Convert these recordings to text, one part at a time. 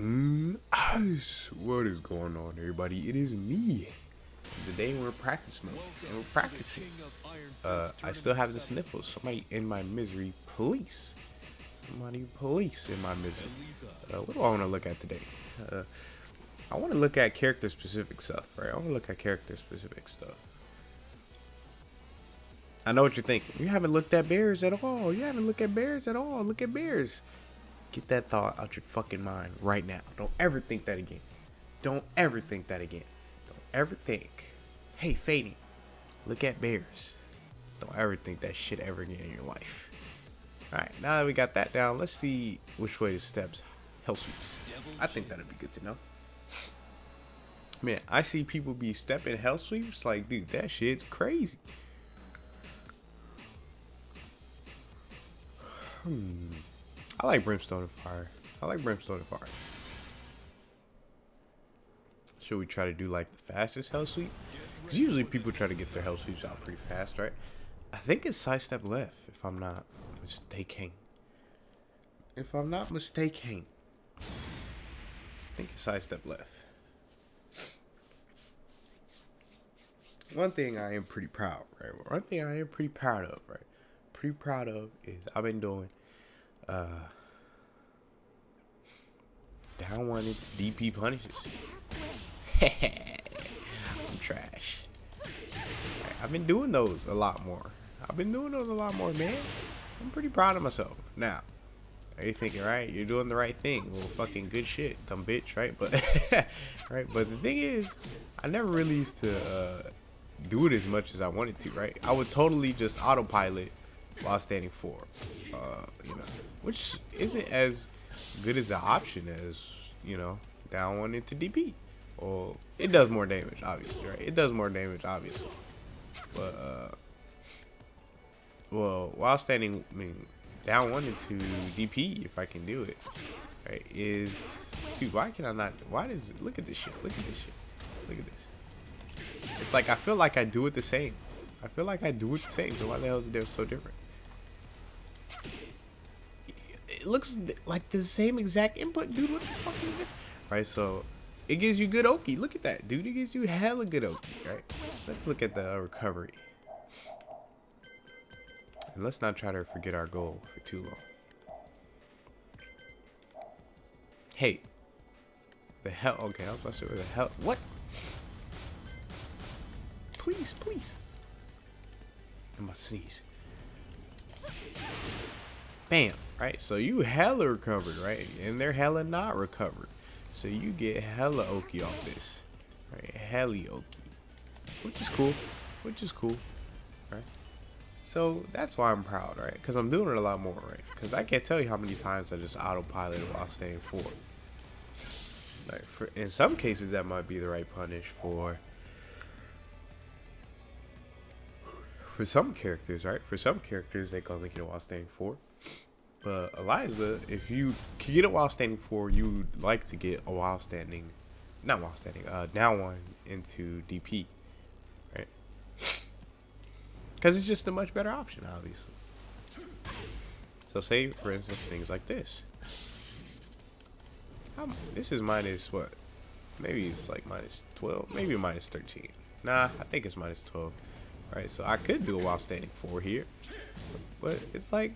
What is going on, everybody? It is me. Today we're in practice mode and we're practicing. I still have the sniffles. Somebody in my misery, police. Somebody police in my misery. What do I want to look at today? I want to look at character specific stuff, right? I want to look at character specific stuff. I know what you're thinking. You haven't looked at bears at all. You haven't looked at bears at all. Look at bears. Get that thought out your fucking mind right now. Don't ever think that again. Don't ever think that again. Don't ever think, hey, Fading, look at bears. Don't ever think that shit ever again in your life. Alright, now that we got that down, let's see which way the steps hell sweeps. I think that'd be good to know. Man, I see people be stepping hell sweeps like, dude, that shit's crazy. I like brimstone and fire. I like brimstone and fire. Should we try to do like the fastest hell sweep? Because usually people try to get their hell sweeps out pretty fast, right? I think it's sidestep left, if I'm not mistaken. If I'm not mistaken. I think it's sidestep left. One thing I am pretty proud, right? One thing I am pretty proud of, right? Pretty proud of is I've been doing down one into DP punishes. I'm trash. Right, I've been doing those a lot more. Man. I'm pretty proud of myself. Now, are you thinking, right? You're doing the right thing. Well, fucking good shit, dumb bitch, right? But right. But the thing is, I never really used to do it as much as I wanted to, right? I would totally just autopilot while standing 4, you know, which isn't as good as an option as, you know, down one into DP. Well, it does more damage, obviously, right? It does more damage, obviously. But, well, while standing, I mean, down one into DP, if I can do it, right, is, dude, why can I not, why does, look at this shit, look at this shit, look at this. It's like, I feel like I do it the same. I feel like I do it the same, so why the hell is it so different? It looks like the same exact input, dude. What the fuck is it? Right, so it gives you good Oki. Look at that, dude. It gives you hella good Oki, right? Let's look at the recovery. And let's not try to forget our goal for too long. Hey. The hell? Okay, I was about to say, where the hell? What? Please, please. I must sneeze. Bam. Right, so you hella recovered, right? And they're hella not recovered. So you get hella Oki off this. Right, hella Oki. Which is cool. Which is cool. Right? So that's why I'm proud, right? Because I'm doing it a lot more, right? Because I can't tell you how many times I just autopilot while staying 4. Like, in some cases, that might be the right punish for some characters, right? For some characters, they can only get it while staying 4. But Eliza, if you can get it while standing 4, you would like to get a while standing, not while standing, down one into DP, right? Because it's just a much better option, obviously. So say, for instance, things like this. This is minus what? Maybe it's like minus 12, maybe minus 13. Nah, I think it's minus 12. Right, so I could do a while standing 4 here, but it's like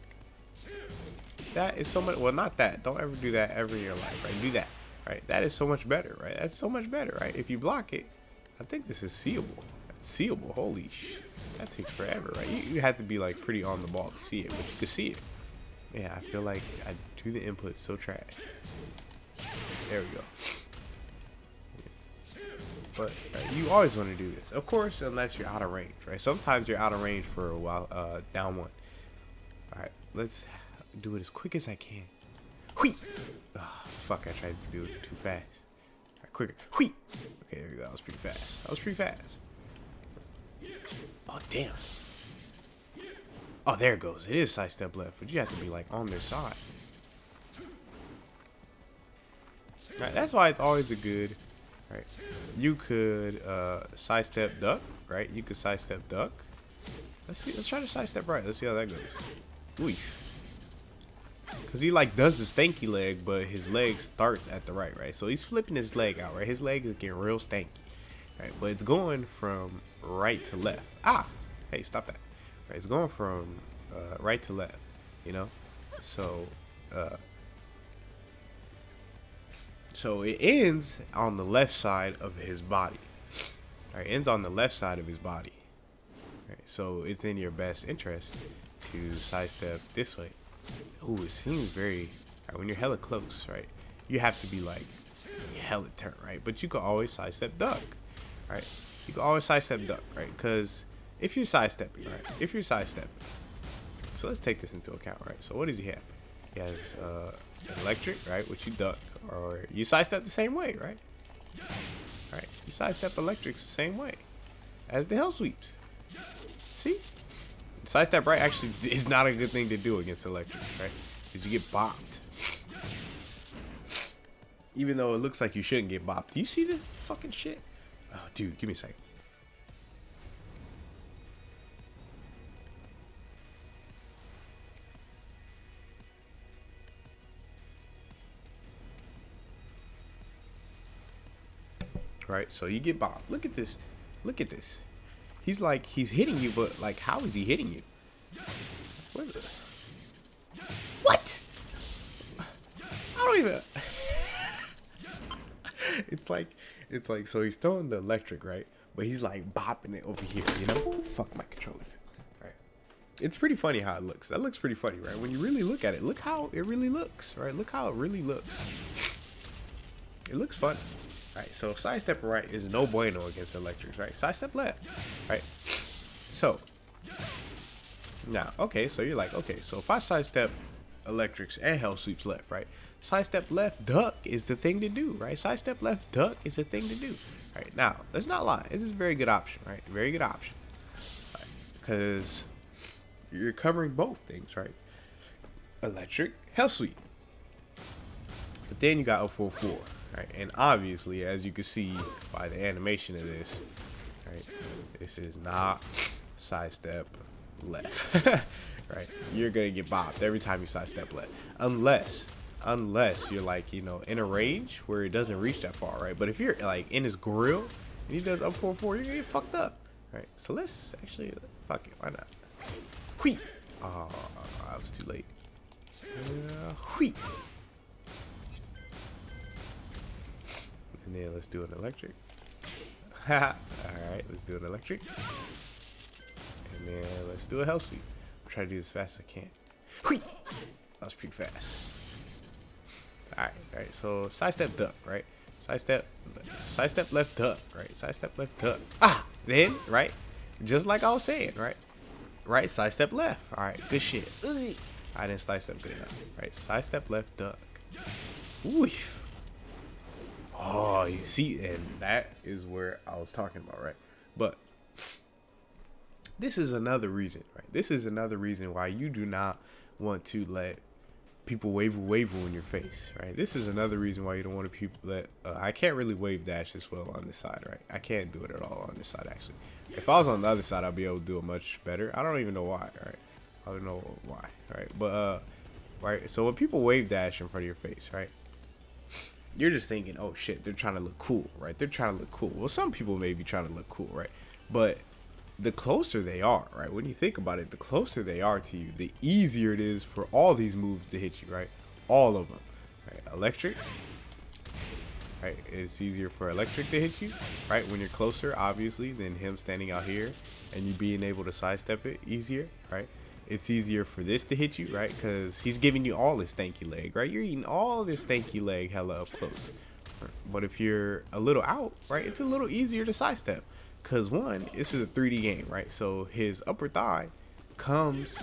that is so much. Well, not that. Don't ever do that ever in your life, right? Do that, right? That is so much better, right? That's so much better, right? If you block it, I think this is seeable. That's seeable. Holy sh! That takes forever, right? You have to be like pretty on the ball to see it, but you can see it. Yeah, I feel like I do the input so trash. There we go. But you always want to do this, of course, unless you're out of range, right? Sometimes you're out of range for a while, down one. All right, let's do it as quick as I can. Whee! Oh, fuck, I tried to do it too fast. Right, quicker. Whee! Okay, there we go. That was pretty fast. That was pretty fast. Oh, damn. Oh, there it goes. It is sidestep left, but you have to be like on their side. All right, that's why it's always a good. Right, you could sidestep duck, right? You could sidestep duck. Let's see. Let's try to sidestep right. Let's see how that goes. Oof. Because he like does the stanky leg, but his leg starts at the right, right? So he's flipping his leg out, right? His leg is getting real stanky, right? But it's going from right to left. Ah, hey, stop that. Right, it's going from right to left, you know? So, so it ends on the left side of his body. Right, ends on the left side of his body. Right, so it's in your best interest to sidestep this way. Ooh, it seems very, right, when you're hella close, right, you have to be like hella turn, right? But you can always sidestep duck, right? You can always sidestep duck, right? Because if you're sidestepping, right, if you're sidestepping, so let's take this into account, right? So what does he have? He has electric, right, which you duck, or you sidestep the same way, right? Right, you sidestep electrics the same way as the hell sweeps. See? Sidestep right actually is not a good thing to do against electrics, right? Because you get bopped. Even though it looks like you shouldn't get bopped. Do you see this fucking shit? Oh, dude, give me a second. Right, so you get bopped. Look at this. Look at this. He's like, he's hitting you, but like, how is he hitting you? What? I don't even. It's like, so he's throwing the electric, right? But he's like bopping it over here, you know? Fuck my controller. Right. It's pretty funny how it looks. That looks pretty funny, right? When you really look at it, look how it really looks, right? Look how it really looks. It looks fun. Right, so sidestep right is no bueno against electrics, right? Sidestep left, right? So, now, okay, so you're like, okay, so if I sidestep electrics and hell sweeps left, right? Sidestep left duck is the thing to do, right? Sidestep left duck is the thing to do. Right, now, let's not lie. This is a very good option, right? Very good option. Right? Because you're covering both things, right? Electric, hell sweep. But then you got 044. Right, and obviously, as you can see by the animation of this, right, this is not sidestep left. Right, you're gonna get bopped every time you sidestep left, unless you're like, you know, in a range where it doesn't reach that far, right? But if you're like in his grill and he does up 4-4, you're gonna get fucked up, right? So let's actually fuck it, why not? Wheat. Oh, I was too late. Wheat. And then let's do an electric. Alright, let's do an electric. And then let's do a hell sweep. I'll try to do this as fast as I can. Whee! That was pretty fast. Alright, so sidestep duck, right? Sidestep left duck, right? Sidestep left duck. Ah! Then, right? Just like I was saying, right? Right, sidestep left. Alright, good shit. I didn't sidestep good enough. Right, sidestep left duck. Oof. Oh, you see, and that is where I was talking about, right? But this is another reason, right? This is another reason why you do not want to let people waver in your face, right? This is another reason why you don't want to people let. I can't really wave dash this well on this side, right? I can't do it at all on this side, actually. If I was on the other side, I'd be able to do it much better. I don't even know why, right? I don't know why, right? But right. So when people wave dash in front of your face, right? You're just thinking, oh shit, they're trying to look cool, right? They're trying to look cool. Well, some people may be trying to look cool, right? But the closer they are, right? When you think about it, the closer they are to you, the easier it is for all these moves to hit you, right? All of them, right? Electric, right? It's easier for electric to hit you, right? When you're closer, obviously, than him standing out here and you being able to sidestep it easier, right? It's easier for this to hit you, right? Because he's giving you all this stanky leg, right? You're eating all this stanky leg hella up close. But if you're a little out, right, it's a little easier to sidestep. Because one, this is a 3D game, right? So his upper thigh comes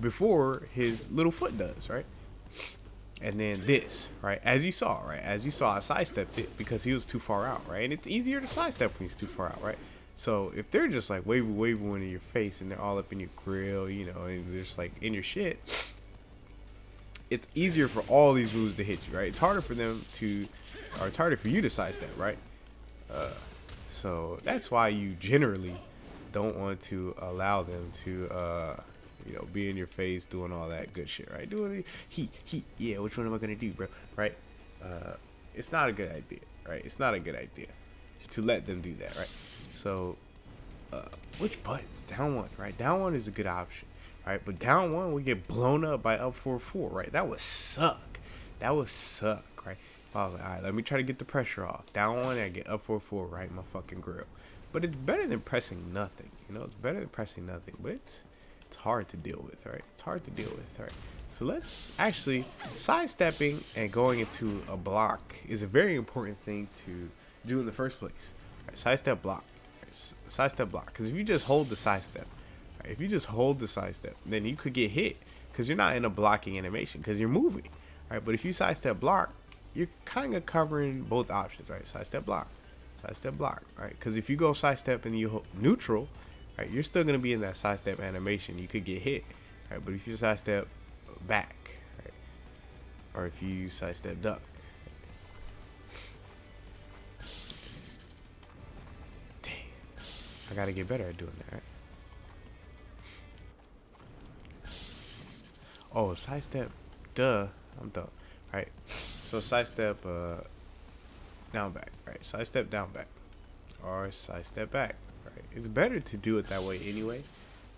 before his little foot does, right? And then this, right? As you saw, right? As you saw, I sidestepped it because he was too far out, right? And it's easier to sidestep when he's too far out, right? So if they're just like waving in your face and they're all up in your grill, you know, and they're just like in your shit, it's easier for all these moves to hit you, right? It's harder for them to, or it's harder for you to sidestep, right? So that's why you generally don't want to allow them to, You know, be in your face, doing all that good shit, right? Doing the heat, yeah, which one am I gonna do, bro? Right? It's not a good idea, right? It's not a good idea to let them do that, right? So, which buttons? Down one, right? Down one is a good option, right? But down one, we get blown up by up 4-4, right? That would suck. That would suck, right? If I was like, all right, let me try to get the pressure off. Down one, I get up 4-4 right in my fucking grill. But it's better than pressing nothing, you know? It's better than pressing nothing, but it's hard to deal with, right? It's hard to deal with, right? So let's actually, sidestepping and going into a block is a very important thing to do in the first place. Right? Sidestep block, right? Sidestep block. Because if you just hold the sidestep, right? If you just hold the sidestep, then you could get hit because you're not in a blocking animation because you're moving, right? But if you sidestep block, you're kind of covering both options, right? Sidestep block, right? Because if you go sidestep and you hold neutral, right, you're still gonna be in that sidestep animation. You could get hit, right? But if you sidestep back, right, or if you sidestep duck, dang, I gotta get better at doing that, right? Oh, sidestep, duh, I'm dumb, right? So sidestep down back, right? Sidestep down back, or sidestep back. Right. It's better to do it that way anyway,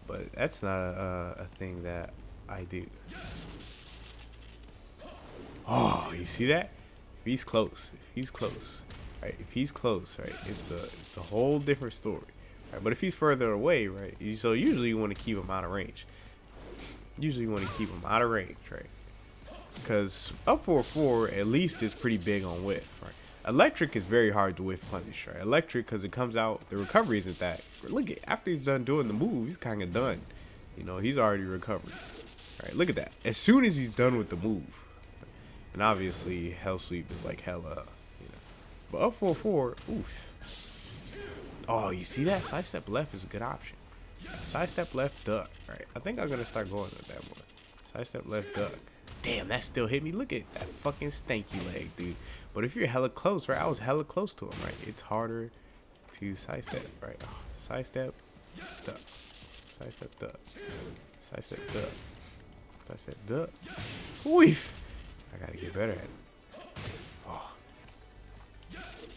but that's not a thing that I do. Oh, you see that? If he's close, right? If he's close, right? It's a whole different story, right? But if he's further away, right? So usually you want to keep him out of range. Right? Because up 4-4 at least is pretty big on whiff, right? Electric is very hard to whiff punish, right? Electric, because it comes out, the recovery isn't that. Look at, after he's done doing the move, he's kind of done. You know, he's already recovered. All right, look at that. As soon as he's done with the move, and obviously Hell Sweep is like hella, you know. But up 4-4, oof. Oh, you see that? Sidestep left is a good option. Sidestep left duck, right? I think I'm gonna start going with that one. Sidestep left duck. Damn, that still hit me. Look at that fucking stanky leg, dude. But if you're hella close, right? I was hella close to him, right? It's harder to sidestep, right? Oh, sidestep, duck. Sidestep, duck. Sidestep, duck. Sidestep, duck. Weef. I gotta get better at it. Oh.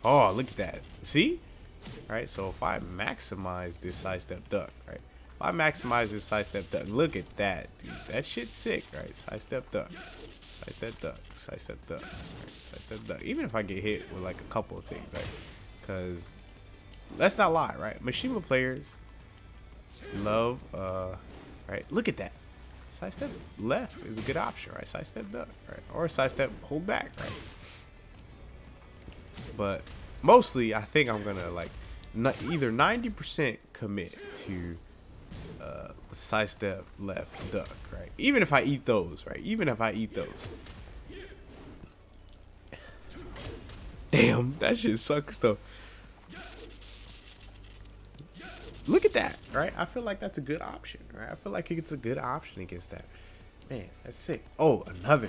Oh, look at that. See? Right? So if I maximize this sidestep duck, right? If I maximize this sidestep duck, look at that, dude. That shit's sick, right? Sidestep duck. Sidestep duck. Sidestep duck. Right? Sidestep duck. Even if I get hit with like a couple of things, right? Because let's not lie, right? Mishima players love, right? Look at that. Sidestep left is a good option, right? Sidestep duck, right? Or sidestep hold back, right? But mostly, I think I'm gonna like either 90% commit to sidestep left duck, right? Even if I eat those, right? Even if I eat those. Damn, that shit sucks though. Look at that, right? I feel like that's a good option, right? I feel like it's a good option against that. Man, that's sick. Oh, another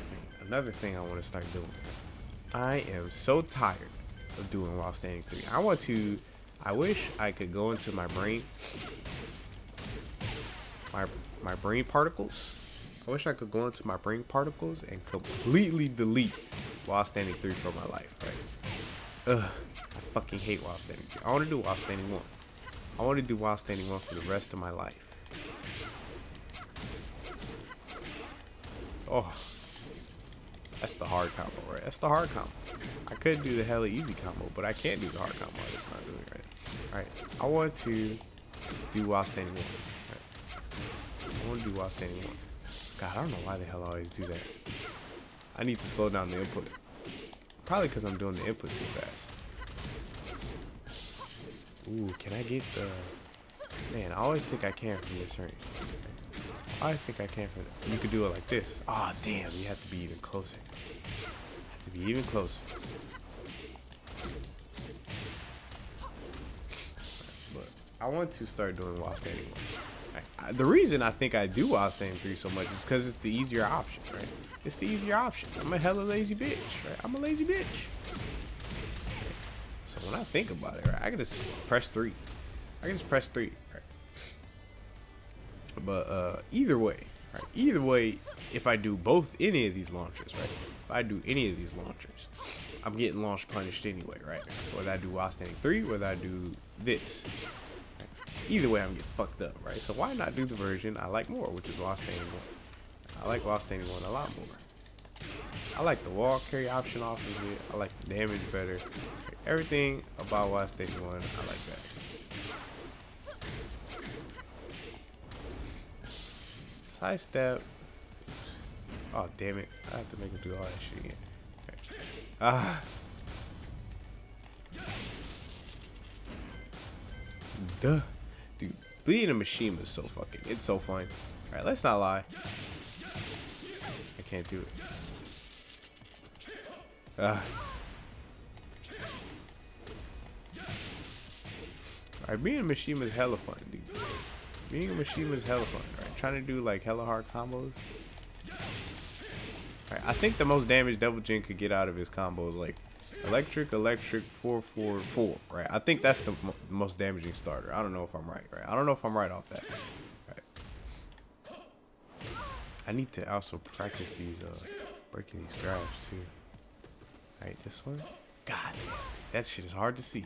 thing I want to start doing. I am so tired of doing while standing 3. I wish I could go into my brain, my brain particles. I wish I could go into my brain particles and completely delete while standing 3 for my life, right? Ugh, I fucking hate while standing 3. I want to do while standing 1. I want to do while standing 1 for the rest of my life. Oh, that's the hard combo, right? That's the hard combo. I could do the hella easy combo, but I can't do the hard combo. I'm just not doing it right. All right, I want to do while standing 1. Right. I want to do while standing 1. God, I don't know why the hell I always do that. I need to slow down the input. Probably because I'm doing the input too fast. Ooh, can I get the... Man, I always think I can from this range. I always think I can from that. You could do it like this. Ah, oh, damn, you have to be even closer. You have to be even closer. But I want to start doing while standing 1. The reason I think I do while standing 3 so much is because it's the easier option, right? It's the easier option. I'm a hella lazy bitch, right? I'm a lazy bitch. So when I think about it, right, I can just press 3. I can just press 3, right? But either way, right? Either way, if I do both any of these launchers, right? If I do any of these launchers, I'm getting launch punished anyway, right? Whether I do while standing 3, whether I do this. Right? Either way, I'm getting fucked up, right? So why not do the version I like more, which is while standing 1. I like while standing 1 a lot more. I like the wall carry option off of it. I like the damage better. Everything about while standing 1, I like that. Sidestep. Oh damn it! I have to make him do all that shit again. Okay. Duh, dude. Being a machine is so fucking. It's so fun. All right, let's not lie. I can't do it. Alright, being a machine is hella fun, dude. Being a machine is hella fun, right? Trying to do like hella hard combos. Right, I think the most damage Devil Jin could get out of his combo is like electric, 4-4-4, right? I think that's the most damaging starter. I don't know if I'm right? I don't know if I'm right off that. Right. I need to also practice these breaking these grabs too. Alright, this one. God, that shit is hard to see.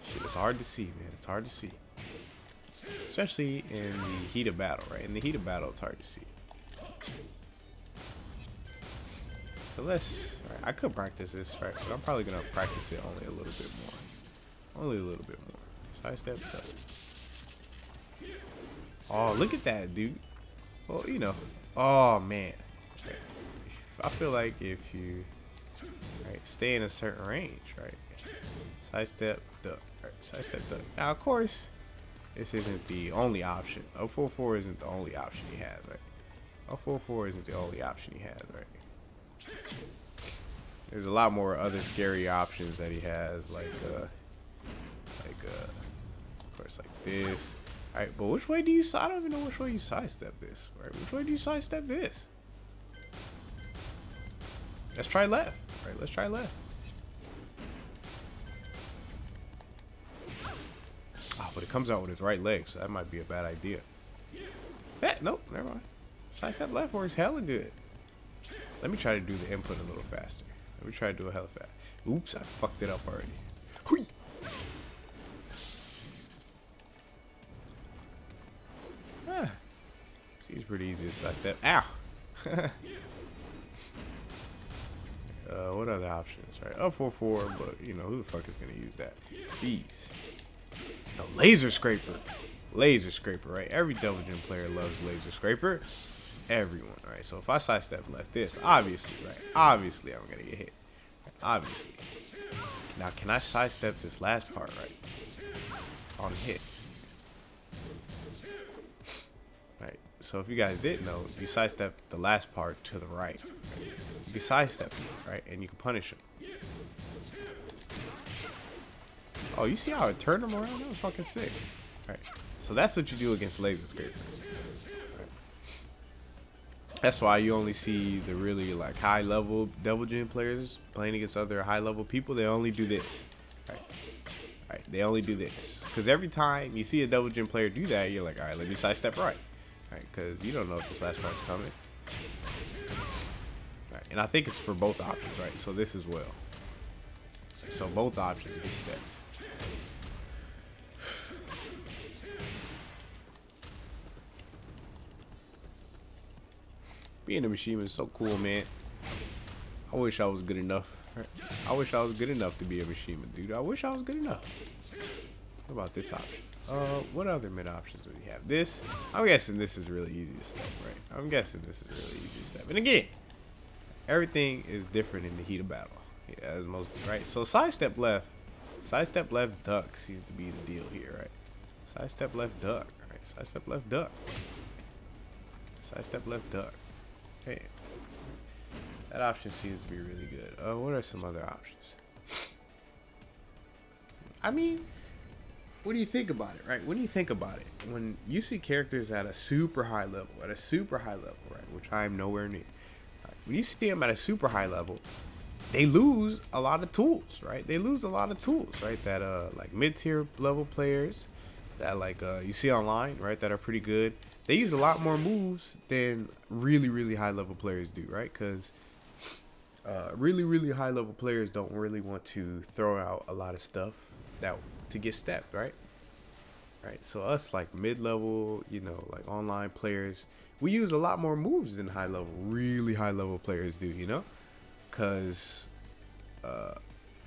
Shit is hard to see, man. It's hard to see. Especially in the heat of battle, right? In the heat of battle, it's hard to see. So let's, right, I could practice this, right? But I'm probably gonna practice it only a little bit more. Only a little bit more. Sidestep. Oh, look at that, dude. Well, you know. Oh man. Okay. I feel like if you stay in a certain range, right? Sidestep, duck. Right, sidestep, duck. Now, of course, this isn't the only option. 044 isn't the only option he has, right? 044 isn't the only option he has, right? There's a lot more other scary options that he has, like of course, like this. All right, but which way do you? I don't even know which way you sidestep this. Right? Which way do you sidestep this? Let's try left. Right? Let's try left. Oh, but it comes out with his right leg, so that might be a bad idea. Eh, nope, never mind. Sidestep left works hella good. Let me try to do the input a little faster. Let me try to do it hella fast. Oops, I fucked it up already. Hui. Ah. Seems pretty easy to sidestep. Ow! What other options? Right, 044, but you know who the fuck is gonna use that? These. No, laser scraper. Laser scraper, right? Every Devil Jin player loves laser scraper. Everyone, right? So if I sidestep left this, obviously, right? Obviously, I'm gonna get hit. Right? Obviously. Now, can I sidestep this last part, right? On hit. Right. So if you guys didn't know, you sidestep the last part to the right. Right? You can sidestep him, right? And you can punish him. Oh, you see how it turned him around? That was fucking sick. Right. So that's what you do against laser scrapers. Right. That's why you only see the really like high level Devil Jin players playing against other high level people. They only do this. Right. Right. They only do this. Because every time you see a Devil Jin player do that, you're like, all right, let me sidestep right. Right. Because you don't know if this last part's coming. Right. And I think it's for both options, right? So this as well. So both options get stepped. Being a machine is so cool, man. I wish I was good enough. Right? I wish I was good enough to be a machine, dude. I wish I was good enough. What about this option? What other mid options do we have? This, I'm guessing this is really easy to step, right? I'm guessing this is really easy to step. And again, everything is different in the heat of battle. Yeah, as most, right? So sidestep left duck seems to be the deal here, right? Sidestep left duck, right? Sidestep left duck. Sidestep left duck. Hey, that option seems to be really good. What are some other options? I mean, what do you think about it, right? What do you think about it? When you see characters at a super high level, right? Which I'm nowhere near. Right? When you see them at a super high level, they lose a lot of tools, right? They lose a lot of tools, right? That like mid-tier level players that like you see online, right? That are pretty good. they use a lot more moves than really high level players do, right? Because really high level players don't really want to throw out a lot of stuff that to get stepped, right? Right. So us like mid level, you know, like online players, we use a lot more moves than really high level players do, you know, because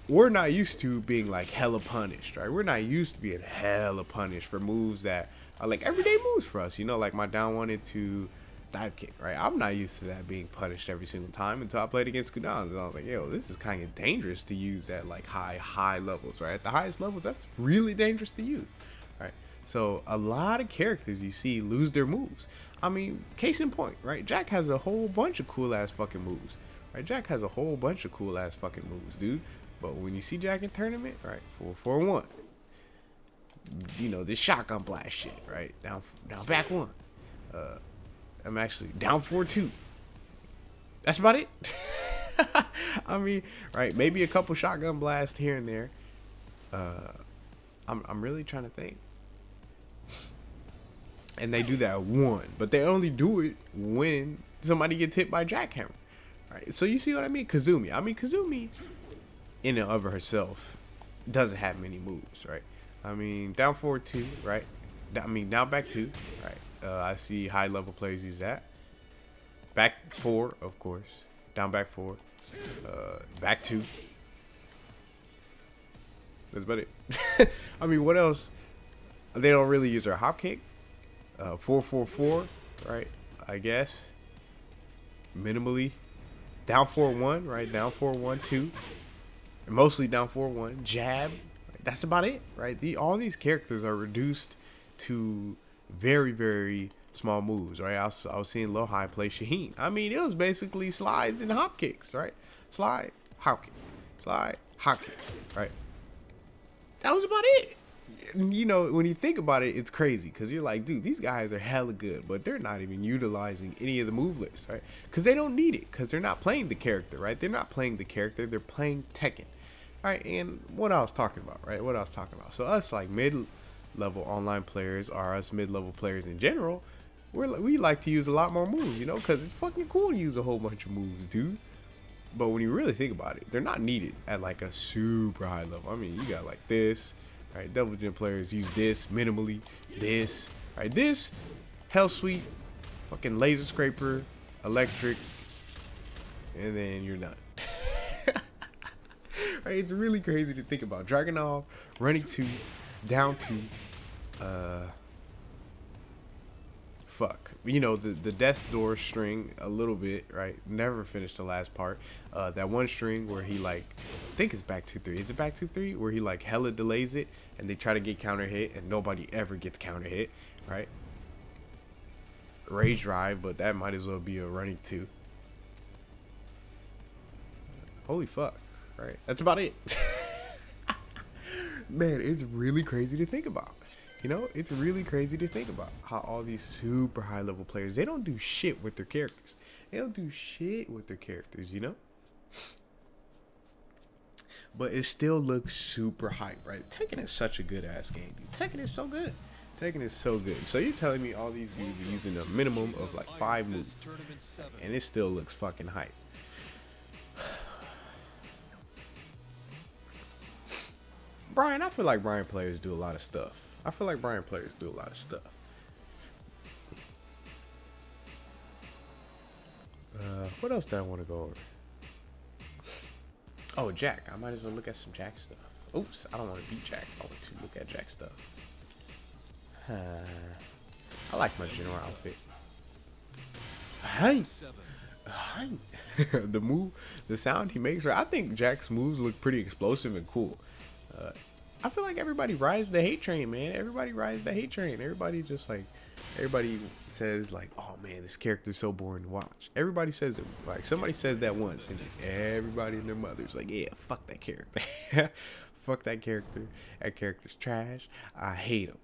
we're not used to being like hella punished, right? We're not used to being hella punished for moves that are like everyday moves for us, you know, like my down one into dive kick, right? I'm not used to that being punished every single time until I played against Kudans, and I was like, yo, this is kind of dangerous to use at like high levels, right? At the highest levels, that's really dangerous to use, right? So a lot of characters you see lose their moves. I mean, case in point, right? Jack has a whole bunch of cool ass fucking moves, right? Jack has a whole bunch of cool ass fucking moves, dude. But when you see Jack in tournament, right, 4-4-1, you know, this shotgun blast shit, right? Down back one. I'm actually down 4-2. That's about it. I mean, right, maybe a couple shotgun blasts here and there. I'm really trying to think. And they do that one, but they only do it when somebody gets hit by jackhammer, right? So you see what I mean? Kazumi. I mean, Kazumi, in and of herself, doesn't have many moves, right? I mean, down 4-2, right? I mean, down back 2, right? I see high level players use that. Back 4, of course. Down back 4. Back 2. That's about it. I mean, what else? They don't really use her hop kick. 4-4-4, right? I guess. Minimally. Down 4-1, right? Down 4-1-2. Mostly down 4-1. Jab. That's about it, right? All these characters are reduced to very small moves, right? I was seeing low high play Shaheen. I mean, it was basically slides and hop kicks, right? Slide, hop kick. Slide, hop kick, right? That was about it. You know, when you think about it, it's crazy because you're like, dude, these guys are hella good, but they're not even utilizing any of the move lists, right? Because they don't need it, because they're not playing the character, right? They're not playing the character, they're playing Tekken. All right, and what I was talking about, right? What I was talking about. So us like mid-level online players, or us mid-level players in general, we like to use a lot more moves, you know, because it's fucking cool to use a whole bunch of moves, dude. But when you really think about it, they're not needed at like a super high level. I mean, you got like this, right? Double gen players use this minimally, this, right? This, hell sweet, fucking laser scraper, electric, and then you're done. Right? It's really crazy to think about. Dragunov, running 2, down 2, fuck. You know, the Death's Door string a little bit, right? Never finished the last part. That one string where he like, I think it's back 2-3. Is it back 2-3? Where he like hella delays it and they try to get counter hit and nobody ever gets counter hit, right? Rage Drive, but that might as well be a running 2. Holy fuck. Right, that's about it. Man, it's really crazy to think about. You know, it's really crazy to think about how all these super high level players, they don't do shit with their characters. They don't do shit with their characters, you know? But it still looks super hype, right? Tekken is such a good ass game, dude. Tekken is so good. Tekken is so good. So you're telling me all these dudes are using a minimum of like 5 moves, and it still looks fucking hype. Brian, I feel like Brian players do a lot of stuff. What else did I want to go over? Oh, Jack. I might as well look at some Jack stuff. Oops, I don't want to beat Jack. I want to look at Jack stuff. I like my general outfit. Hey. The sound he makes, right? I think Jack's moves look pretty explosive and cool. I feel like everybody rides the hate train, man. Everybody rides the hate train. Everybody says like, oh man, this character's so boring to watch. Everybody says it. Like somebody says that once, and everybody and their mother's like, yeah, fuck that character. Fuck that character. That character's trash. I hate him.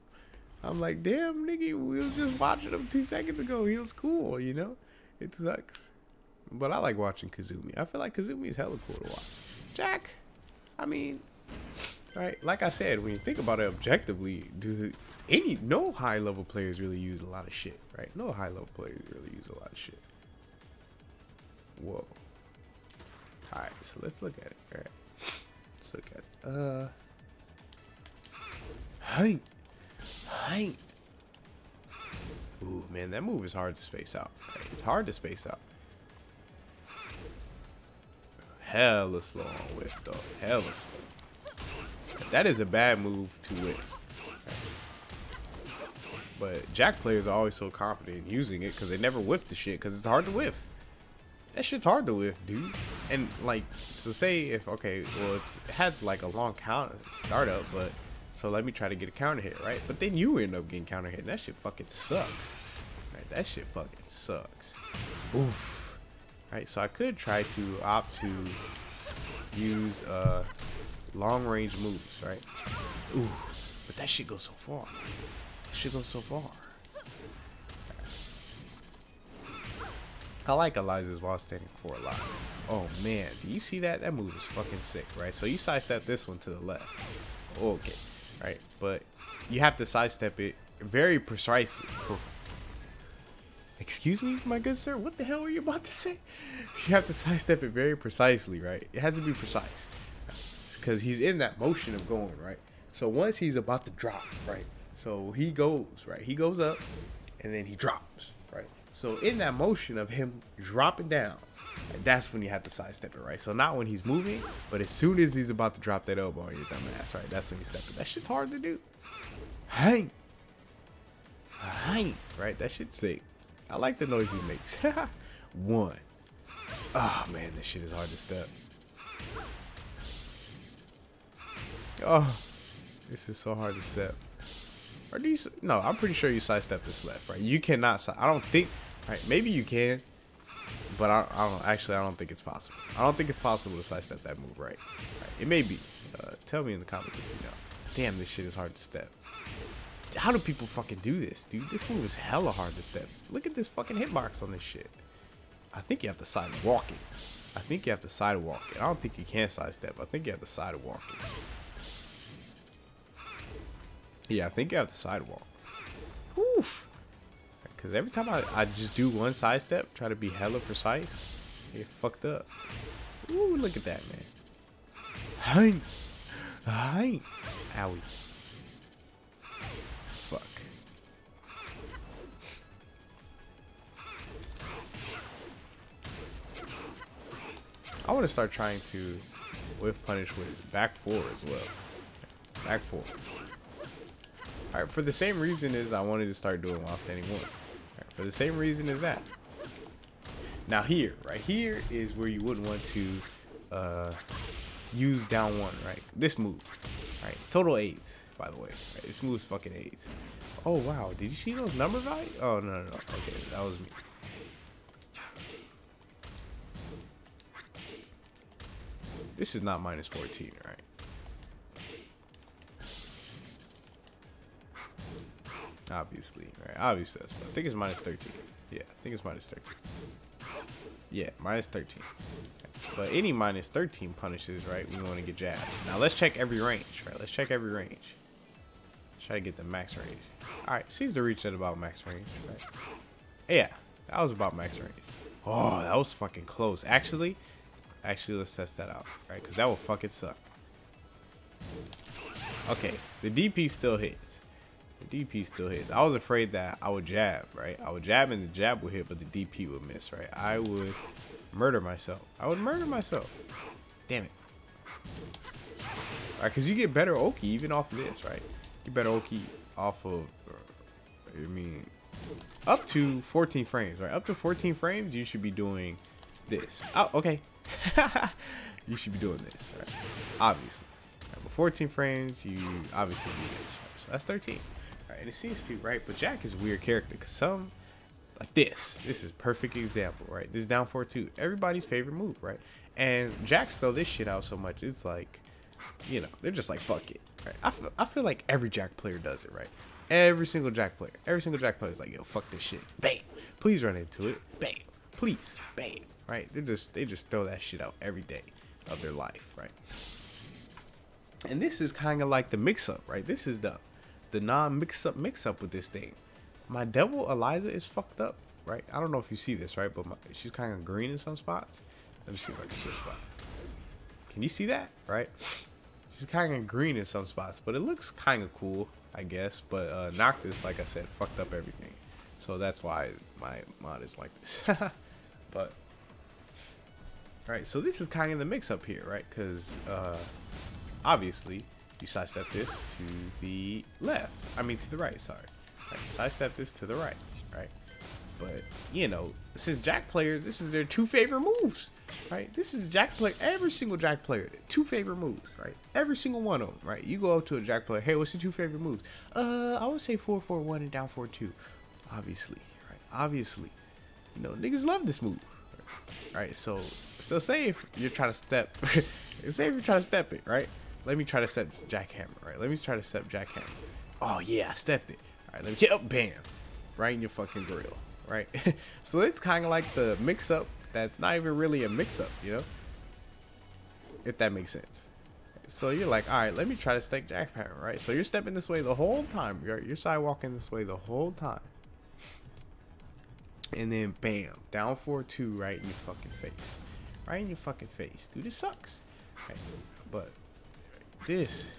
I'm like, damn, nigga, we was just watching him 2 seconds ago. He was cool, you know? It sucks. But I like watching Kazumi. I feel like Kazumi is hella cool to watch. Jack, I mean, right? Like I said, when you think about it objectively, dude, no high level players really use a lot of shit, right? No high level players really use a lot of shit. Whoa. Alright, so let's look at it. Alright. Let's look at it. Hey. Ooh, man, that move is hard to space out. Right? It's hard to space out. Hella slow on whiff, though. Hella slow. That is a bad move to whiff. Right? But Jack players are always so confident in using it because they never whiff the shit because it's hard to whiff. That shit's hard to whiff, dude. And like, so say if, okay, well, it has like a long count startup, but so let me try to get a counter hit, right? But then you end up getting counter hit, and that shit fucking sucks. Right? That shit fucking sucks. Oof. Right? So I could try to opt to use long range moves, right? Ooh. But that shit goes so far. That shit goes so far. I like Eliza's while standing for a lot. Oh man, do you see that? That move is fucking sick, right? So you sidestep this one to the left. Okay. Right, but you have to sidestep it very precisely. Excuse me, my good sir, what the hell were you about to say? You have to sidestep it very precisely, right? It has to be precise because he's in that motion of going, right? So once he's about to drop, right? So he goes, right? He goes up and then he drops, right? So in that motion of him dropping down, that's when you have to sidestep it, right? So not when he's moving, but as soon as he's about to drop that elbow on your dumb ass, right? That's when you step it. That shit's hard to do. Hey, right? That shit's sick. I like the noise he makes. One. Oh man, this shit is hard to step. Oh, this is so hard to step. Or do you? No, I'm pretty sure you sidestep this left, right? You cannot. I don't think. Right? Maybe you can. But I don't think it's possible. I don't think it's possible to sidestep that move, right? It may be. Tell me in the comments if you know. Damn, this shit is hard to step. How do people fucking do this, dude? This move is hella hard to step. Look at this fucking hitbox on this shit. I think you have to sidewalk it. I think you have to sidewalk it. I don't think you can sidestep. I think you have to sidewalk it. Yeah, I think you have to sidewalk. Oof. Because every time I just do one sidestep, try to be hella precise, I get fucked up. Ooh, look at that, man. Hi. Owie. Fuck. I want to start trying to whiff punish with back four as well. Back four. Alright, for the same reason as I wanted to start doing while standing one. For the same reason as that. Now here, right here is where you wouldn't want to use down one, right? This move, right? Total 8s, by the way. Right? This move's fucking 8s. Oh wow, did you see those number values? Oh no. Okay, that was me. This is not minus 14, right? Obviously, right? Obviously, that's I think it's minus 13. Yeah, I think it's minus 13. Yeah, minus 13. But any minus 13 punishes, right? We want to get jabbed. Now let's check every range, right? Let's check every range. Try to get the max range. All right, seems to reach at about max range, right? Yeah, that was about max range. Oh, that was fucking close. Actually, let's test that out, right? Because that will fucking suck. Okay, the DP still hits. The DP still hits. I was afraid that I would jab, right? I would jab and the jab would hit, but the DP would miss, right? I would murder myself. Damn it. Alright, because you get better Oki even off of this, right? Get better Oki off of, up to 14 frames, right? Up to 14 frames, you should be doing this. Oh, okay. You should be doing this, right? Obviously. Right, but 14 frames, you obviously do this, right? So that's 13. Right, and it seems to, right? But Jack is a weird character because some, like this is perfect example, right? This down 4-2, everybody's favorite move, right? And Jacks throw this shit out so much, it's like, you know, they're just like, fuck it, right? I feel like every Jack player does it, right? Every single Jack player is like, yo, fuck this shit, bam, please run into it, bam, please, bam, right? They just throw that shit out every day of their life, right? And this is kind of like the mix-up, right? This is the the non-mix up with this thing. My devil Eliza is fucked up, right? I don't know if you see this, right? But she's kind of green in some spots. Let me see if I can switch spot. Can you see that, right? She's kind of green in some spots, but it looks kind of cool, I guess. But Noctis, like I said, fucked up everything. So that's why my mod is like this. But, alright, so this is kind of the mix-up here, right? Because, obviously, you sidestep this to the left. I mean, to the right, sorry. Right, sidestep this to the right, right? But, you know, since Jack players, this is their 2 favorite moves, right? This is Jack player, every single Jack player, 2 favorite moves, right? Every single one of them, right? You go up to a Jack player, hey, what's your 2 favorite moves? I would say 4-4-1 and down 4-2, obviously, right? Obviously, you know, niggas love this move, right? So say if you're trying to step, say if you're trying to step it, right? Let me try to step jackhammer, right? Let me try to step jackhammer. Oh yeah, I stepped it. All right, let me get up, bam, right in your fucking grill. Right, so it's kind of like the mix-up that's not even really a mix-up, you know, if that makes sense. So you're like, all right, let me try to stack jackhammer, right? So you're stepping this way the whole time, you're sidewalking this way the whole time, and then bam, down 4-2 right in your fucking face, right in your fucking face, dude. It sucks, right? But this,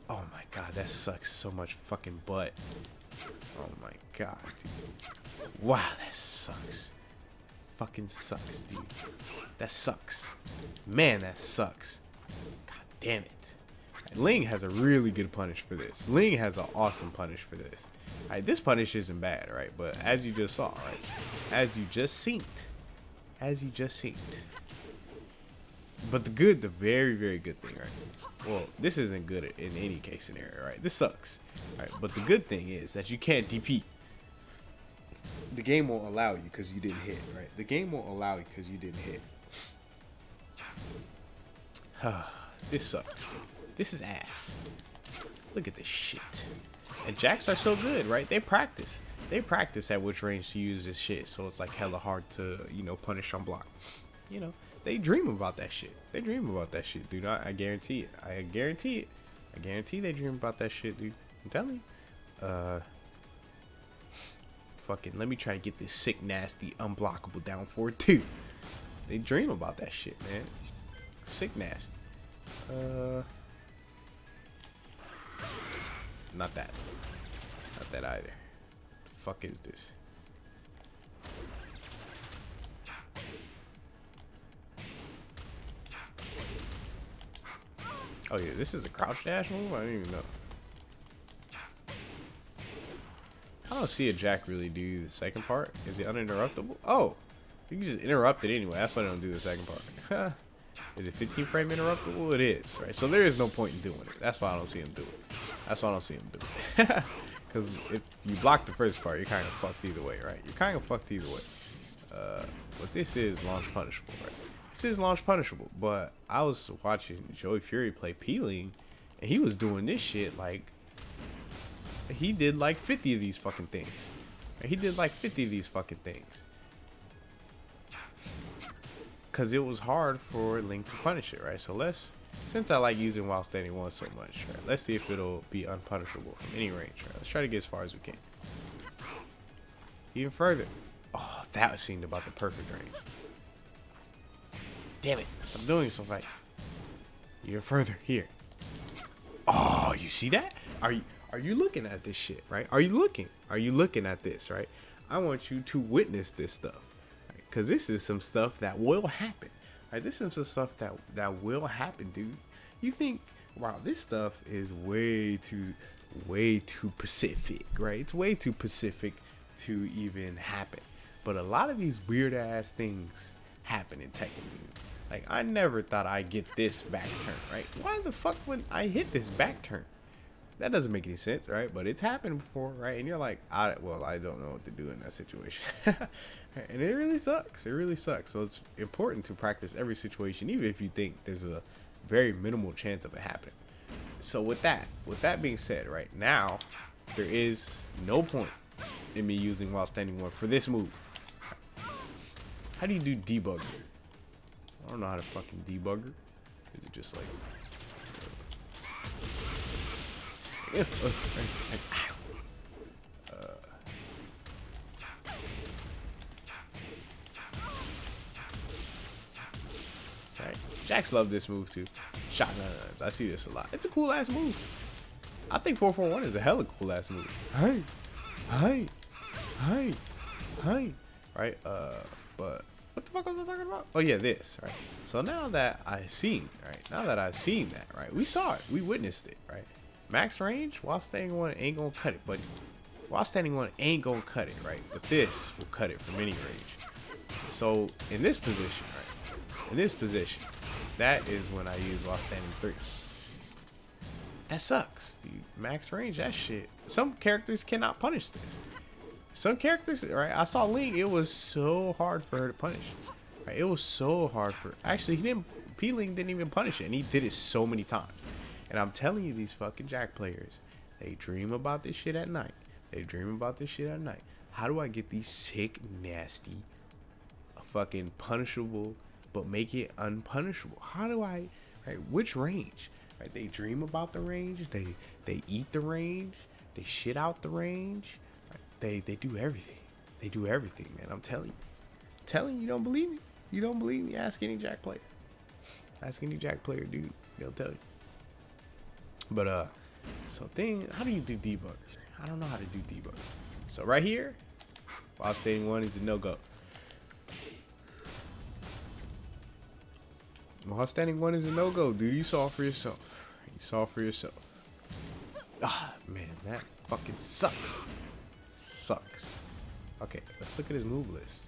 oh my god, that sucks so much fucking butt. Oh my god, dude. Wow, that sucks. Fucking sucks, dude. That sucks. Man, that sucks. God damn it. Ling has a really good punish for this. Ling has an awesome punish for this. Alright, this punish isn't bad, right? But as you just saw, right? As you just synced. As you just synced. But the very, very good thing, right? Well, this isn't good in any case scenario, right? This sucks. Alright, but the good thing is that you can't DP. The game won't allow you because you didn't hit, right? The game won't allow you because you didn't hit. This sucks, dude. This is ass. Look at this shit. And Jacks are so good, right? They practice. They practice at which range to use this shit, so it's like hella hard to, you know, punish on block. You know, they dream about that shit. They dream about that shit, dude. I guarantee it. I guarantee it. I guarantee they dream about that shit, dude. I'm telling you. Fucking let me try to get this sick, nasty, unblockable down 4-2. They dream about that shit, man. Sick, nasty. Not that. Not that either. The fuck is this? Oh yeah, this is a crouch dash move? I didn't even know. I don't see a Jack really do the second part. Is it uninterruptible? Oh, you can just interrupt it anyway. That's why I don't do the second part. Is it 15 frame interruptible? It is, right? So there is no point in doing it. That's why I don't see him do it. That's why I don't see him do it. Because if you block the first part, you're kind of fucked either way, right? You're kind of fucked either way. But this is launch punishable, right? This is launch punishable. But I was watching Joey Fury play Peeling, and he was doing this shit like he did like 50 of these fucking things. He did like 50 of these fucking things. Because it was hard for Link to punish it, right? So since I like using while standing one so much, right? Let's see if it'll be unpunishable from any range, right? Let's try to get as far as we can. Even further. Oh, that seemed about the perfect range. Damn it. Stop doing it so fast. Even further. Here. Oh, you see that? Are you looking at this shit, right? Are you looking at this, right? I want you to witness this stuff, right? Because this is some stuff that will happen, right? This is some stuff that will happen, dude. You think, wow, this stuff is way too Pacific, right? It's way too Pacific to even happen. But a lot of these weird ass things happen in Tekken, dude. Like, I never thought I'd get this back turn, right? Why the fuck would I hit this back turn? That doesn't make any sense, right? But it's happened before, right? And you're like, well, I don't know what to do in that situation. And it really sucks. It really sucks. So it's important to practice every situation, even if you think there's a very minimal chance of it happening. So with that being said, right now, there is no point in me using while standing one for this move. How do you do debugger? I don't know how to fucking debugger. Is it just like... Right. Jacks love this move too. Shotguns. I see this a lot. It's a cool ass move. I think 441 is a hella cool ass move. Hey, hey, hey, hey. Right. But what the fuck was I talking about? Oh yeah, this. Right. So now that I've seen, that, right, we saw it, we witnessed it, right. Max range while standing one ain't gonna cut it, buddy. While standing one ain't gonna cut it, right. But this will cut it from any range. So in this position, right, in this position, that is when I use while standing 3. That sucks, dude. Max range, that shit. Some characters cannot punish this. Some characters, right? I saw Ling. It was so hard for her to punish. Right? It was so hard for. Actually, P-Ling didn't even punish it, and he did it so many times. And I'm telling you, these fucking Jack players, they dream about this shit at night. They dream about this shit at night. How do I get these sick, nasty, fucking punishable, but make it unpunishable? How do I? Right? Which range? Right? They dream about the range. They eat the range. They shit out the range. Right? They do everything. They do everything, man. I'm telling you. I'm telling you, you don't believe me? You don't believe me? Ask any Jack player. Ask any Jack player, dude. They'll tell you. But so how do you do debugger? I don't know how to do debugger. So right here, while stating 1 is a no-go. While standing 1 is a no-go, dude. You saw for yourself. You saw for yourself. Ah, man, that fucking sucks. Sucks. Okay, let's look at his move list.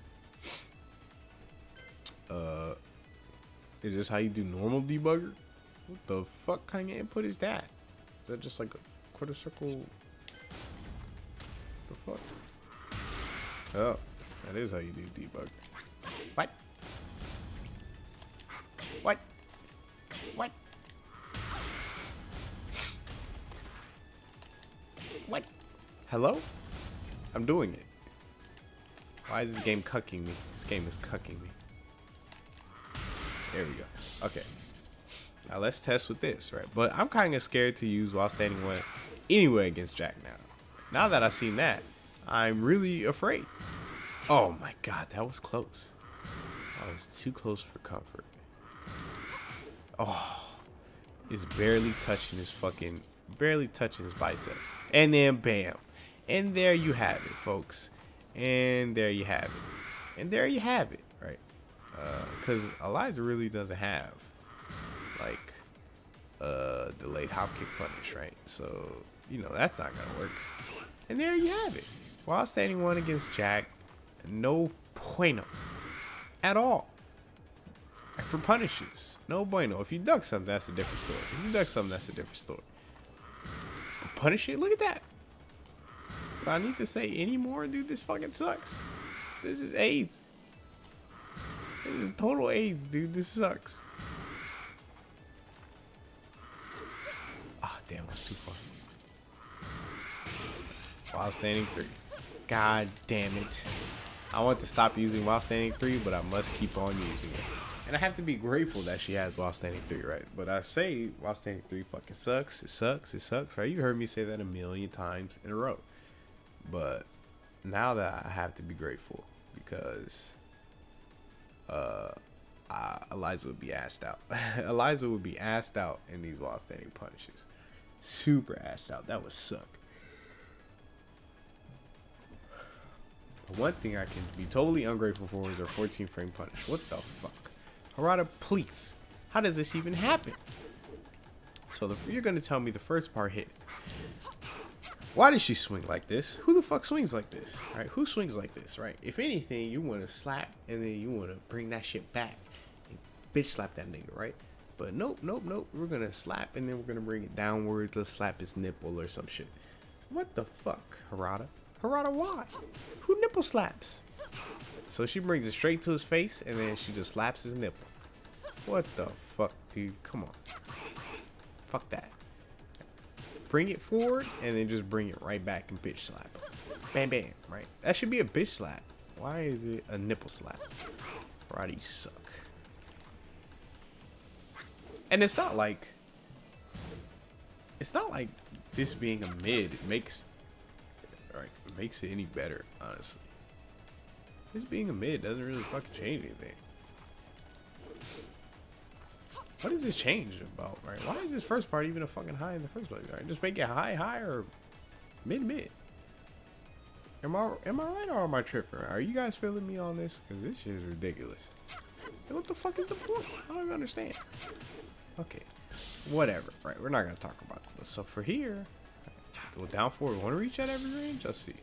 Is this how you do normal debugger? What the fuck kind of input is that? Is that just like a quarter circle? The fuck? Oh, that is how you do debug. What? What? What? What? Hello? I'm doing it. Why is this game cucking me? This game is cucking me. There we go. Okay. Now let's test with this, right? But I'm kind of scared to use while standing 1 anyway against Jack now. Now that I've seen that, I'm really afraid. Oh my god, that was close. That was too close for comfort. Oh, it's barely touching his bicep. And then bam. And there you have it, folks. And there you have it. And there you have it, right? Because Eliza really doesn't have like delayed hop kick punish, right? So, you know, that's not gonna work. And there you have it. While standing 1 against Jack, no bueno at all. For punishes, no bueno. If you duck something, that's a different story. If you duck something, that's a different story. But punish it, look at that. Do I need to say any more, dude? This fucking sucks. This is AIDS. This is total AIDS, dude. This sucks. Ah, oh, damn, that's too far. While standing 3. God damn it. I want to stop using while standing 3, but I must keep on using it. And I have to be grateful that she has while standing 3, right? But I say while standing 3 fucking sucks. It sucks. It sucks, right? You heard me say that a million times in a row. But now that I have to be grateful because Eliza would be asked out. Eliza would be asked out in these while standing punishes. Super asked out. That would suck. But one thing I can be totally ungrateful for is our 14 frame punish. What the fuck? Harada, please. How does this even happen? So you're going to tell me the first part hits. Why does she swing like this? Who the fuck swings like this? Right? Who swings like this? Right? If anything, you want to slap and then you want to bring that shit back and bitch slap that nigga, right? But nope, nope, nope. We're going to slap and then we're going to bring it downwards. Let's slap his nipple or some shit. What the fuck, Harada? Harada, why? Who nipple slaps? So she brings it straight to his face and then she just slaps his nipple. What the fuck, dude? Come on. Fuck that. Bring it forward and then just bring it right back and bitch slap. Bam, bam, right? That should be a bitch slap. Why is it a nipple slap? Roddy suck. And it's not like this being a mid makes it any better, honestly. This being a mid doesn't really fucking change anything. What does this change about, right? Why is this first part even a fucking high in the first place? Right? Just make it high or mid. Am I right or am I tripping? Are you guys feeling me on this? Because this shit is ridiculous. Hey, what the fuck is the point? I don't even understand. Okay, whatever. Right, we're not gonna talk about it. So for here, go down forward. Want to reach at every range? Let's see.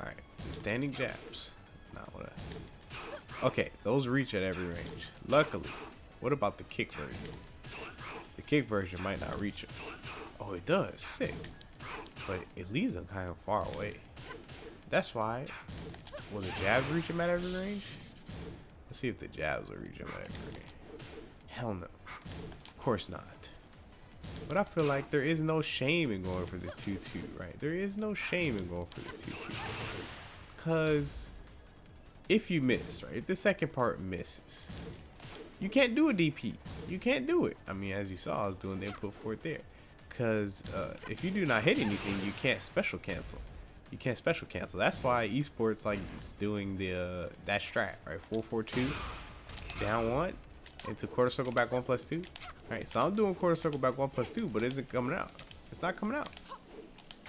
All right, the standing jabs. Not what I. Okay, those reach at every range. Luckily, what about the kick version? The kick version might not reach it. Oh, it does. Sick. But Eliza kind of far away. That's why. Will the jabs reach him at every range? Let's see if the jabs will reach him at every range. Hell no. Of course not. But I feel like there is no shame in going for the 2-2, right? There is no shame in going for the 2-2. Because if you miss, right? If the second part misses, you can't do a DP. You can't do it. I mean, as you saw, I was doing the input for it there. Because if you do not hit anything, you can't special cancel. You can't special cancel. That's why esports like just doing the that strat, right? 4-4-2, down 1, into quarter circle back 1+2. All right, so I'm doing quarter circle back 1+2, but isn't coming out. It's not coming out. All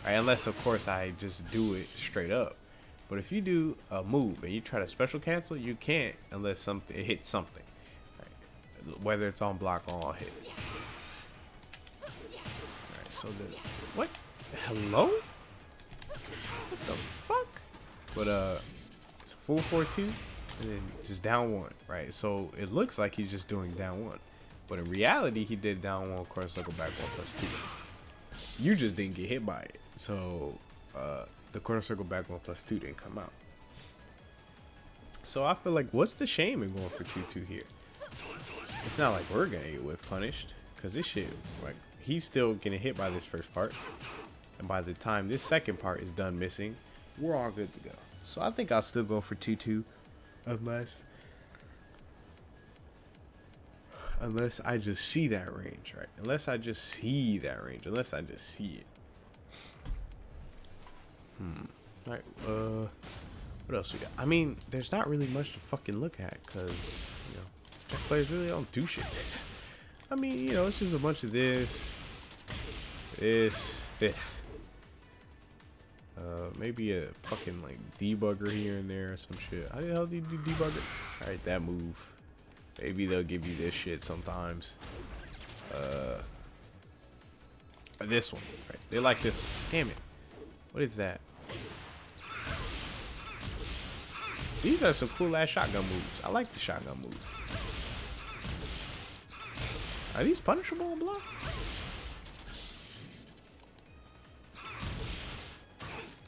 right, unless of course I just do it straight up. But if you do a move and you try to special cancel, you can't unless it hits something, right? Whether it's on block or on hit. So the what? Hello? What the fuck? But it's 4-4-2 and then just down 1, right? So it looks like he's just doing down 1, but in reality he did down 1 quarter circle back 1+2. You just didn't get hit by it, so the quarter circle back 1+2 didn't come out. So I feel like what's the shame in going for 2-2 here? It's not like we're gonna get whiff punished, because this shit, like, he's still getting hit by this first part, and by the time this second part is done missing, we're all good to go. So I think I'll still go for 2-2 unless I just see that range, right? Unless I just see that range, unless I just see it. All right, what else we got? I mean, there's not really much to fucking look at, because, you know, the players really don't do shit. I mean, you know, it's just a bunch of this. Maybe a fucking like debugger here and there or some shit. How the hell do you do debugger? Alright, that move. Maybe they'll give you this shit sometimes. This one. Right. They like this one. Damn it. What is that? These are some cool ass shotgun moves. I like the shotgun moves. Are these punishable on block?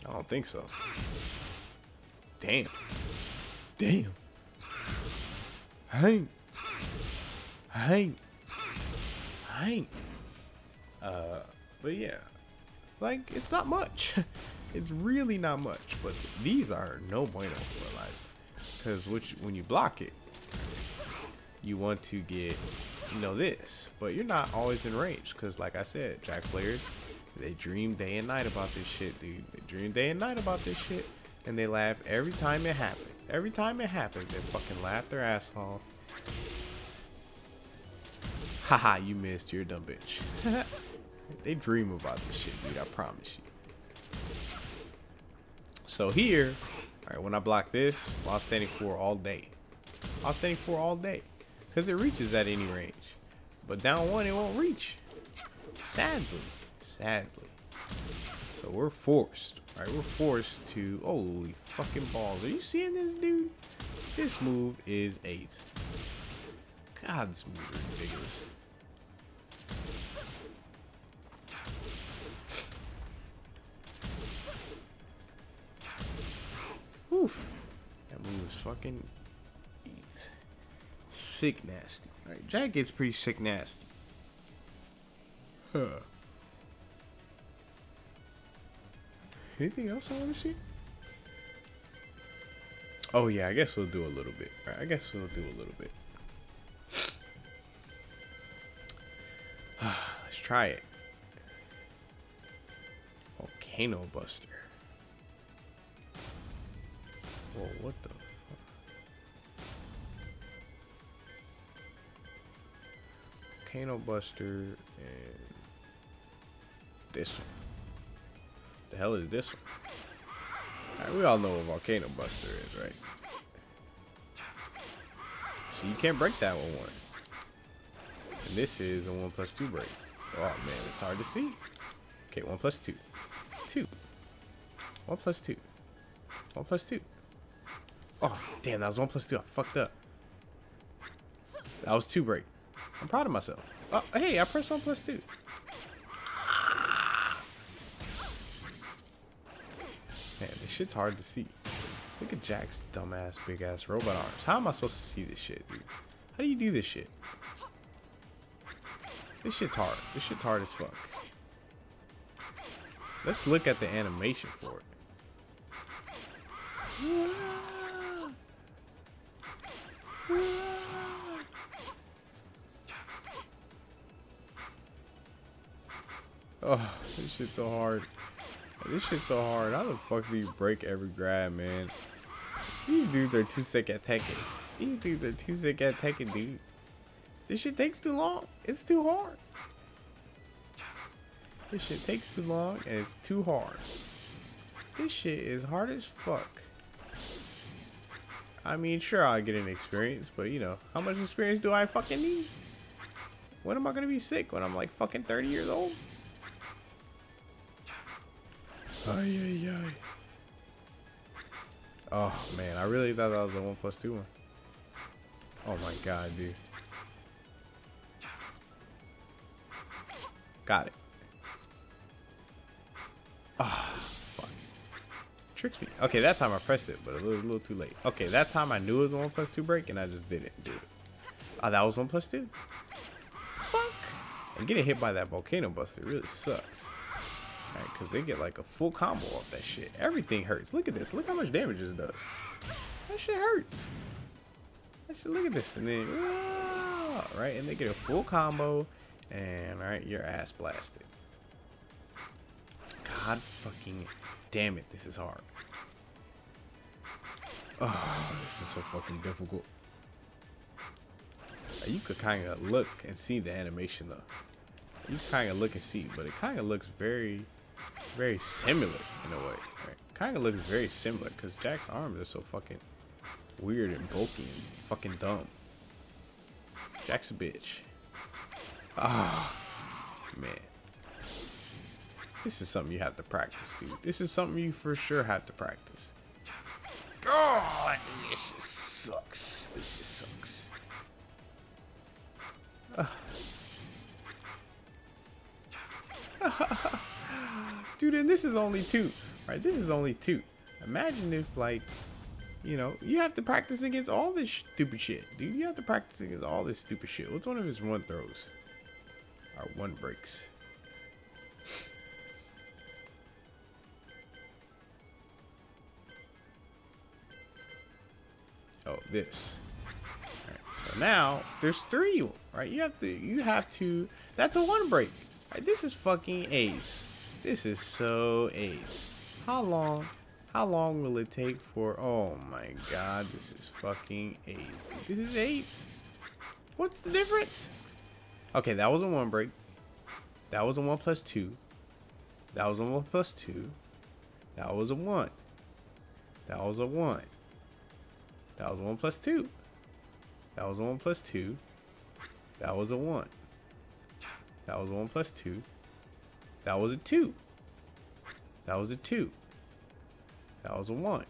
I don't think so. Damn. Hang. But yeah, like, it's not much. It's really not much. But these are no bueno for Eliza, because when you block it, you want to get, you know, this, but you're not always in range, because like I said, Jack players, they dream day and night about this shit, dude. They dream day and night about this shit, and they laugh every time it happens. Every time it happens, they fucking laugh their ass off. Haha, you missed, you're a dumb bitch. They dream about this shit, dude, I promise you. So here, all right, when I block this, while standing 4 all day, because it reaches at any range, but down 1 it won't reach, sadly. So we're forced, right? We're forced to, holy fucking balls, are you seeing this, dude? This move is 8. God, this move is ridiculous. Oof. That move is fucking 8. Sick nasty. Alright, Jack gets pretty sick nasty. Huh. Anything else I want to see? Oh yeah, I guess we'll do a little bit. Right, I guess we'll do a little bit. Let's try it. Volcano Buster. Whoa, what the fuck? Volcano Buster and this one. The hell is this one? Alright, we all know what Volcano Buster is, right? So you can't break that with one. And this is a 1+2 break. Oh man, it's hard to see. Okay, 1+2. 2. 1+2. 1+2. Oh, damn, that was 1+2. I fucked up. That was 2 break. I'm proud of myself. Oh, hey, I pressed 1+2. Man, this shit's hard to see. Look at Jack's dumbass, big ass robot arms. How am I supposed to see this shit, dude? How do you do this shit? This shit's hard. This shit's hard as fuck. Let's look at the animation for it. Oh, this shit's so hard. This shit's so hard. How the fuck do you break every grab, man? These dudes are too sick at Tekken. These dudes are too sick at Tekken, dude. This shit takes too long. It's too hard. This shit takes too long and it's too hard. This shit is hard as fuck. I mean, sure, I'll get an experience, but you know, how much experience do I fucking need? When am I gonna be sick? When I'm like fucking 30 years old? Ay, ay, ay. Oh man, I really thought that was a 1+2 one. Oh my god, dude. Got it. Ah, oh, fuck. Tricks me. Okay, that time I pressed it, but a little too late. Okay, that time I knew it was a 1+2 break, and I just didn't do it. Oh, that was 1+2? Fuck. And getting hit by that Volcano Buster really sucks. Alright, because they get like a full combo off that shit. Everything hurts. Look at this. Look how much damage this does. That shit hurts. That shit, look at this. And then, right, and they get a full combo. And alright, your ass blasted. God fucking damn it, this is hard. Oh, this is so fucking difficult. You could kind of look and see the animation though. You kind of look and see, but it kind of looks very, very similar in a way. Right? Kind of looks very similar because Jack's arms are so fucking weird and bulky and fucking dumb. Jack's a bitch. Ah, oh, man. This is something you have to practice, dude. This is something you for sure have to practice. God, this just sucks. This just sucks. Dude, and this is only 2, right? This is only 2. Imagine if, like, you know, you have to practice against all this stupid shit, dude. You have to practice against all this stupid shit. What's one of his 1 throws? Or 1 breaks? Oh, this. Alright, so now there's 3, right? You have to. That's a 1 break. Right, this is fucking AIDS. This is so AIDS. How long will it take for? Oh my god, this is fucking AIDS. Dude, this is AIDS. What's the difference? Okay, that was a 1 break. That was a 1+2. That was a 1+2. That was a 1. That was a 1. That was a 1+2. That was a 1+2. That was a 1. That was a 1+2. That was a 2. That was a 2. That was a 1.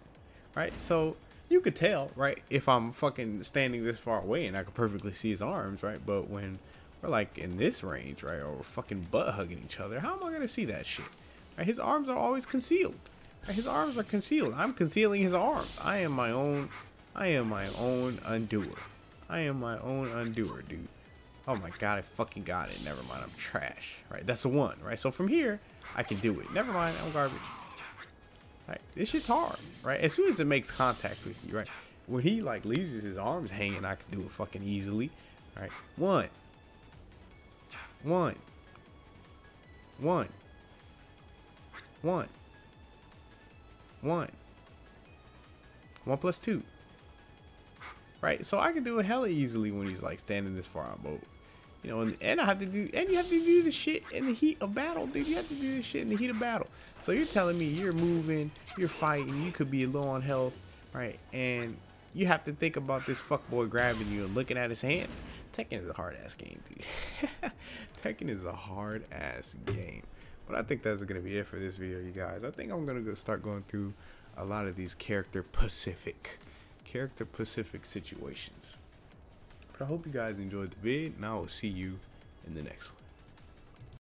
Right? So you could tell, right, if I'm fucking standing this far away and I could perfectly see his arms, right? But when we're like in this range, right, or we're fucking butt hugging each other, how am I gonna see that shit? Right? His arms are always concealed. Right? His arms are concealed. I'm concealing his arms. I am my own undoer. I am my own undoer, dude. Oh my god, I fucking got it. Never mind, I'm trash. Right, that's a 1, right? So from here, I can do it. Never mind, I'm garbage. Right, this shit's hard, right? As soon as it makes contact with you, right? When he like leaves his arms hanging, I can do it fucking easily. Right, 1. 1. 1. 1. 1. 1 plus 2. Right? So I can do it hella easily when he's like standing this far out, you know, and I have to do, and you have to do this shit in the heat of battle, dude. You have to do this shit in the heat of battle. So you're telling me you're moving, you're fighting, you could be low on health, right? And you have to think about this fuckboy grabbing you and looking at his hands. Tekken is a hard ass game, dude. Tekken is a hard ass game. But I think that's gonna be it for this video, you guys. I think I'm gonna start going through a lot of these character Pacific situations. But I hope you guys enjoyed the vid, and I will see you in the next one.